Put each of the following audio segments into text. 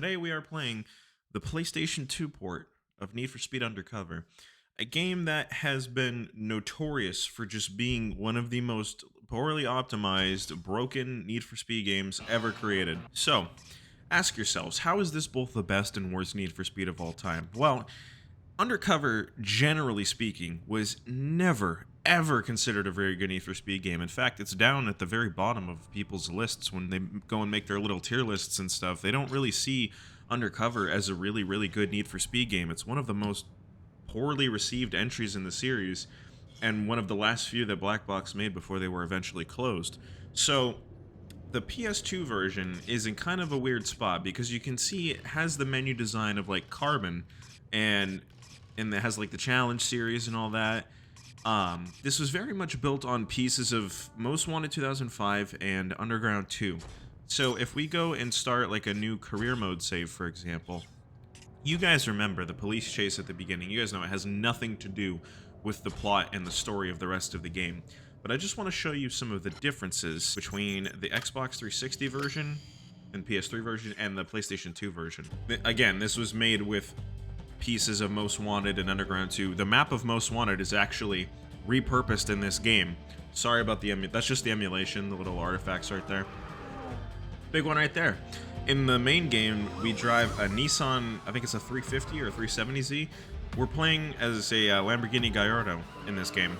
Today we are playing the PlayStation 2 port of Need for Speed Undercover, a game that has been notorious for just being one of the most poorly optimized, broken Need for Speed games ever created. So, ask yourselves, how is this both the best and worst Need for Speed of all time? Well, Undercover, generally speaking, was never, ever considered a very good Need for Speed game. In fact, it's down at the very bottom of people's lists when they go and make their little tier lists and stuff. They don't really see Undercover as a really, really good Need for Speed game. It's one of the most poorly received entries in the series, and one of the last few that Black Box made before they were eventually closed. So, the PS2 version is in kind of a weird spot because you can see it has the menu design of like Carbon, and it has like the challenge series and all that. This was very much built on pieces of Most Wanted 2005 and Underground 2. So if we go and start like a new career mode save, for example, you guys remember the police chase at the beginning. You guys know it has nothing to do with the plot and the story of the rest of the game. But I just want to show you some of the differences between the Xbox 360 version and PS3 version and the PlayStation 2 version. Again, this was made with pieces of Most Wanted and Underground 2. The map of Most Wanted is actually repurposed in this game. Sorry about the that's just the emulation, the little artifacts right there. Big one right there. In the main game, we drive a Nissan, I think it's a 350 or 370Z. We're playing as a Lamborghini Gallardo in this game.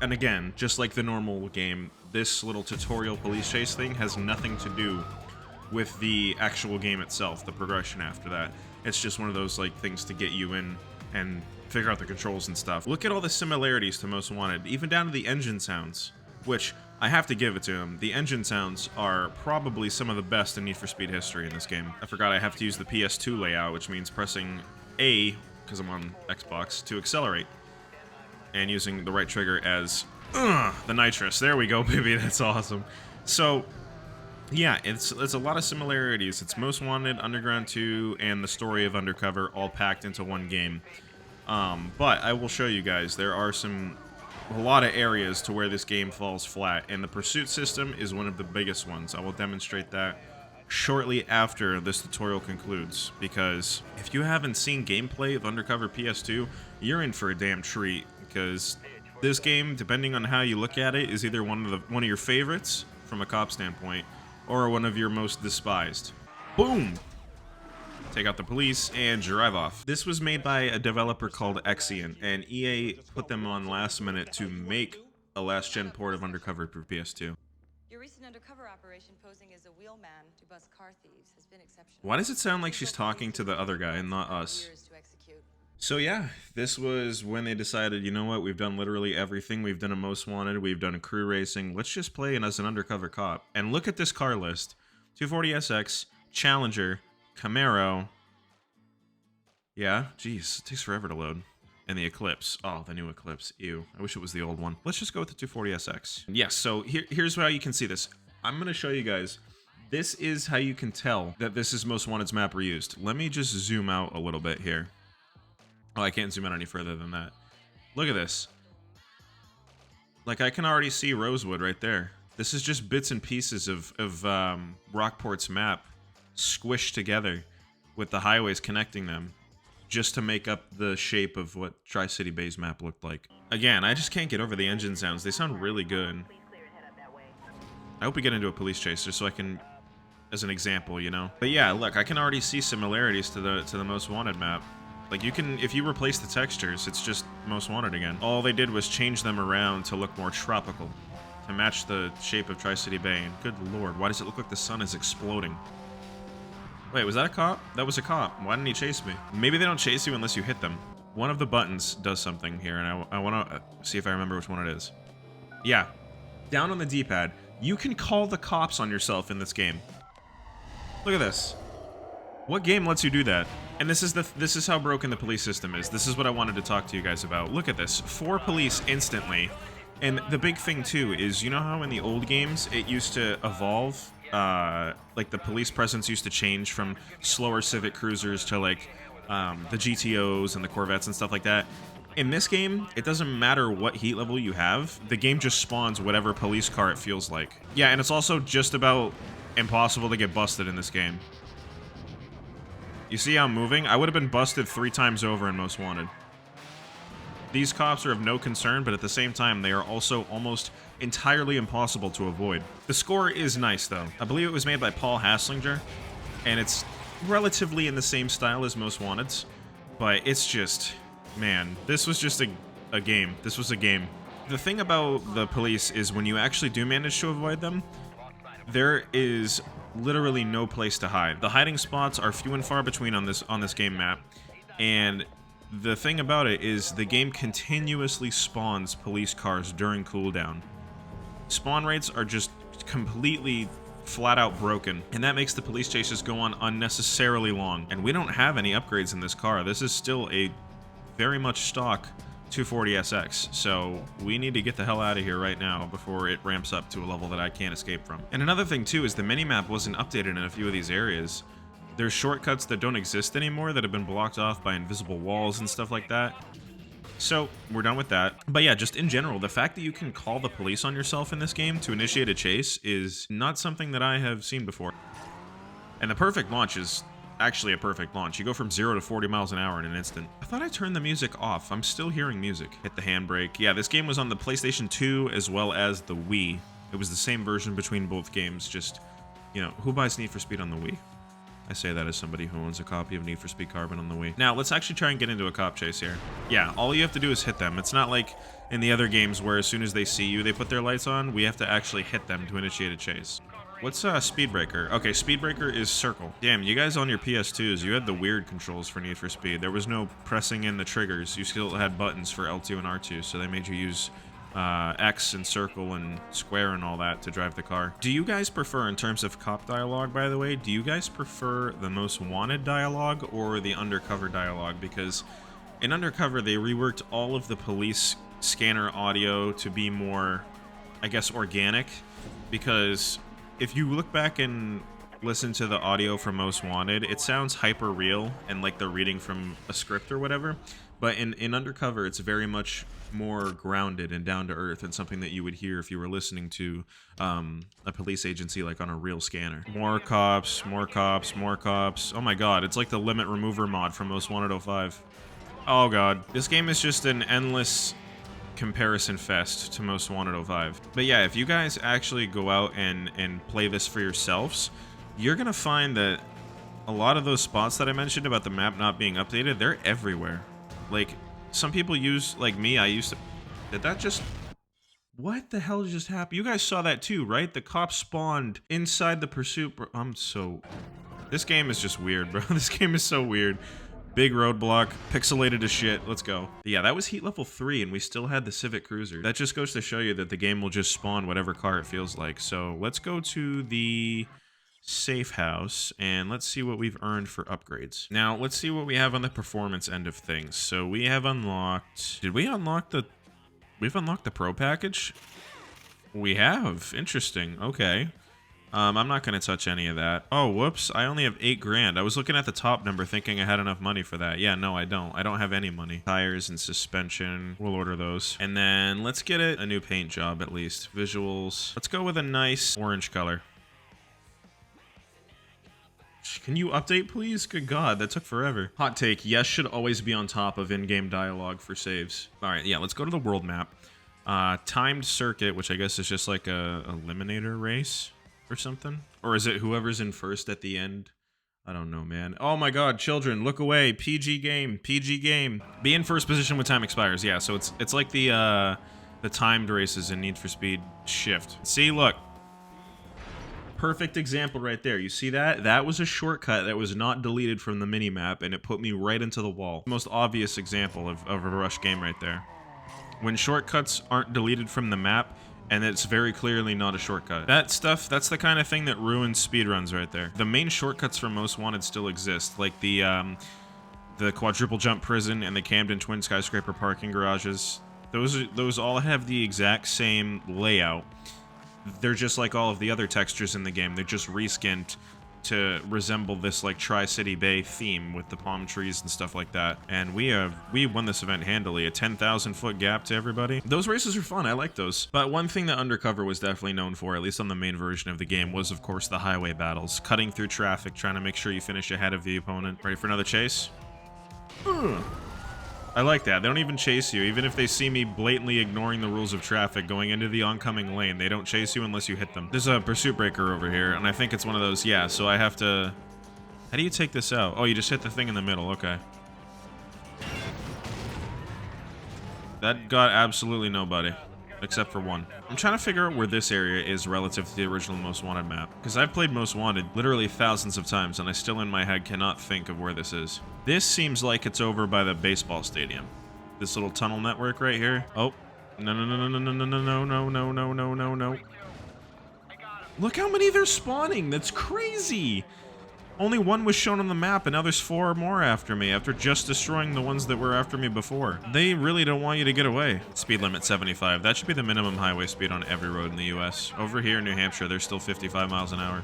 And again, just like the normal game, this little tutorial police chase thing has nothing to do with the actual game itself, the progression after that. It's just one of those like things to get you in and figure out the controls and stuff. Look at all the similarities to Most Wanted, even down to the engine sounds, which I have to give it to them. The engine sounds are probably some of the best in Need for Speed history in this game. I forgot I have to use the PS2 layout, which means pressing A, because I'm on Xbox, to accelerate, and using the right trigger as the nitrous. There we go, baby. That's awesome. So yeah, it's a lot of similarities. It's Most Wanted, Underground 2, and the story of Undercover all packed into one game. But I will show you guys, there are a lot of areas to where this game falls flat, and the pursuit system is one of the biggest ones. I will demonstrate that shortly after this tutorial concludes, because if you haven't seen gameplay of Undercover PS2, you're in for a damn treat, because this game, depending on how you look at it, is either one of your favorites from a cop standpoint, or one of your most despised. Boom! Take out the police and drive off. This was made by a developer called Exian, and EA put them on last minute to make a last-gen port of Undercover for PS2. Your recent undercover operation posing as a wheelman to bust car thieves has been exceptional. Why does it sound like she's talking to the other guy and not us? So yeah, this was when they decided, you know what, we've done literally everything. We've done a Most Wanted, we've done a crew racing. Let's just play as an undercover cop. And look at this car list. 240SX, Challenger, Camaro. Yeah, geez, it takes forever to load. And the Eclipse. Oh, the new Eclipse. Ew. I wish it was the old one. Let's just go with the 240SX. Yes, so here's how you can see this. I'm going to show you guys. This is how you can tell that this is Most Wanted's map reused. Let me just zoom out a little bit here. Oh, I can't zoom out any further than that. Look at this. Like, I can already see Rosewood right there. This is just bits and pieces of Rockport's map squished together with the highways connecting them just to make up the shape of what Tri-City Bay's map looked like. Again, I just can't get over the engine sounds. They sound really good. I hope we get into a police chase just so I can, as an example, you know? But yeah, look, I can already see similarities to the Most Wanted map. Like, you can, if you replace the textures, it's just Most Wanted again. All they did was change them around to look more tropical, to match the shape of Tri-City Bay. And good lord, why does it look like the sun is exploding? Wait, was that a cop? That was a cop. Why didn't he chase me? Maybe they don't chase you unless you hit them. One of the buttons does something here, and I want to see if I remember which one it is. Yeah. Down on the D-pad, you can call the cops on yourself in this game. Look at this. What game lets you do that? And this is how broken the police system is. This is what I wanted to talk to you guys about. Look at this. 4 police instantly. And the big thing, too, is you know how in the old games it used to evolve? Like the police presence used to change from slower Civic Cruisers to like the GTOs and the Corvettes and stuff like that. In this game, it doesn't matter what heat level you have. The game just spawns whatever police car it feels like. Yeah, and it's also just about impossible to get busted in this game. You see how I'm moving? I would have been busted 3 times over in Most Wanted. These cops are of no concern, but at the same time, they are also almost entirely impossible to avoid. The score is nice, though. I believe it was made by Paul Haslinger, and it's relatively in the same style as Most Wanted's, but it's just, man, this was just a game. This was a game. The thing about the police is when you actually do manage to avoid them, there is literally no place to hide. The hiding spots are few and far between on this game map, and the thing about it is the game continuously spawns police cars during cooldown. Spawn rates are just completely flat out broken, and that makes the police chases go on unnecessarily long. And we don't have any upgrades in this car. This is still a very much stock 240SX, so we need to get the hell out of here right now before it ramps up to a level that I can't escape from. And another thing too is the minimap wasn't updated in a few of these areas. There's shortcuts that don't exist anymore that have been blocked off by invisible walls and stuff like that. So, we're done with that. But yeah, just in general, the fact that you can call the police on yourself in this game to initiate a chase is not something that I have seen before. And the perfect launch is actually a perfect launch. You go from 0 to 40 miles an hour in an instant. I thought I turned the music off. I'm still hearing music. Hit the handbrake. Yeah, this game was on the PlayStation 2 as well as the Wii. It was the same version between both games, just, you know, who buys Need for Speed on the Wii? I say that as somebody who owns a copy of Need for Speed Carbon on the Wii. Now, let's actually try and get into a cop chase here. Yeah, all you have to do is hit them. It's not like in the other games where as soon as they see you, they put their lights on. We have to actually hit them to initiate a chase. What's Speed Breaker? Okay, Speed Breaker is circle. Damn, you guys on your PS2s, you had the weird controls for Need for Speed. There was no pressing in the triggers. You still had buttons for L2 and R2, so they made you use X and circle and square and all that to drive the car. Do you guys prefer, in terms of cop dialogue, by the way, do you guys prefer the Most Wanted dialogue or the Undercover dialogue? Because in Undercover, they reworked all of the police scanner audio to be more, I guess, organic. Because if you look back and listen to the audio from Most Wanted, it sounds hyper real and like they're reading from a script or whatever. But in Undercover, it's very much more grounded and down to earth and something that you would hear if you were listening to a police agency like on a real scanner. More cops, more cops, more cops. Oh my god, it's like the limit remover mod from Most Wanted 05. Oh god. This game is just an endless comparison fest to Most Wanted 05. But yeah, if you guys actually go out and play this for yourselves, you're gonna find that a lot of those spots that I mentioned about the map not being updated, they're everywhere. Like, some people use, like me, I used to... Did that just... What the hell just happened? You guys saw that too, right? The cops spawned inside the pursuit... I'm so... This game is just weird, bro. This game is so weird. Big roadblock, pixelated as shit. Let's go. But yeah, that was heat level 3, and we still had the Civic Cruiser. That just goes to show you that the game will just spawn whatever car it feels like. So let's go to the safe house, and let's see what we've earned for upgrades. Now, let's see what we have on the performance end of things. So we have unlocked... Did we unlock the... We've unlocked the Pro package? We have. Interesting. Okay. I'm not going to touch any of that. Oh, whoops. I only have 8 grand. I was looking at the top number thinking I had enough money for that. Yeah, no, I don't. I don't have any money. Tires and suspension. We'll order those. And then let's get it a new paint job at least. Visuals. Let's go with a nice orange color. Can you update, please? Good God, that took forever. Hot take, yes should always be on top of in-game dialogue for saves. All right, yeah, let's go to the world map. Timed circuit, which I guess is just like a eliminator race or something. Or is it whoever's in first at the end? I don't know, man. Oh my God, children, look away. PG game, PG game. Be in first position when time expires. Yeah, so it's like the timed races in Need for Speed Shift. See, look. Perfect example right there. You see that? That was a shortcut that was not deleted from the minimap, and it put me right into the wall. Most obvious example of a rush game right there. When shortcuts aren't deleted from the map, and it's very clearly not a shortcut. That stuff, that's the kind of thing that ruins speedruns right there. The main shortcuts for Most Wanted still exist, like the quadruple jump prison and the Camden twin skyscraper parking garages. Those all have the exact same layout. They're just like all of the other textures in the game. They're just reskinned to resemble this like Tri-City Bay theme with the palm trees and stuff like that. And we won this event handily, a 10,000 foot gap to everybody. Those races are fun, I like those. But one thing that Undercover was definitely known for, at least on the main version of the game, was of course the highway battles. Cutting through traffic, trying to make sure you finish ahead of the opponent. Ready for another chase? I like that. They don't even chase you. Even if they see me blatantly ignoring the rules of traffic going into the oncoming lane, they don't chase you unless you hit them. There's a pursuit breaker over here, and I think it's one of those, yeah, so I have to... How do you take this out? Oh, you just hit the thing in the middle, okay. That got absolutely nobody, except for one. I'm trying to figure out where this area is relative to the original Most Wanted map, because I've played Most Wanted literally thousands of times, and I still in my head cannot think of where this is. This seems like it's over by the baseball stadium. This little tunnel network right here. Oh, no, no, no, no, no, no, no, no, no, no, no, no, no, no. Look how many they're spawning. That's crazy. Only one was shown on the map, and now there's 4 more after me, after just destroying the ones that were after me before. They really don't want you to get away. Speed limit 75. That should be the minimum highway speed on every road in the US. Over here in New Hampshire, there's still 55 miles an hour.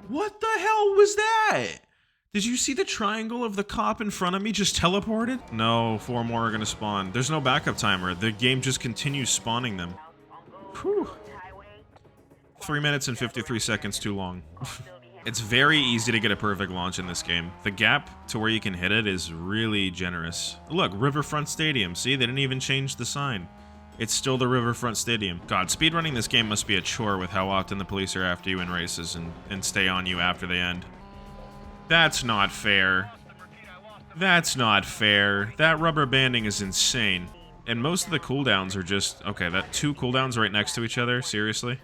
What the hell was that? Did you see the triangle of the cop in front of me just teleported? No, 4 more are gonna spawn. There's no backup timer. The game just continues spawning them. Whew. 3 minutes and 53 seconds too long. It's very easy to get a perfect launch in this game. The gap to where you can hit it is really generous. Look, Riverfront Stadium. See, they didn't even change the sign. It's still the Riverfront Stadium. God, speedrunning this game must be a chore with how often the police are after you in races and stay on you after they end. That's not fair. That's not fair. That rubber banding is insane. And most of the cooldowns are just... Okay, that 2 cooldowns right next to each other? Seriously?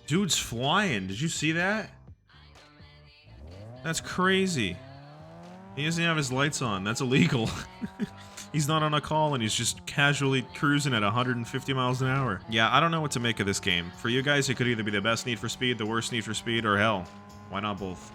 Dude's flying. Did you see that? That's crazy. He doesn't have his lights on. That's illegal. He's not on a call and he's just casually cruising at 150 miles an hour. Yeah, I don't know what to make of this game. For you guys, it could either be the best Need for Speed, the worst Need for Speed, or hell, why not both?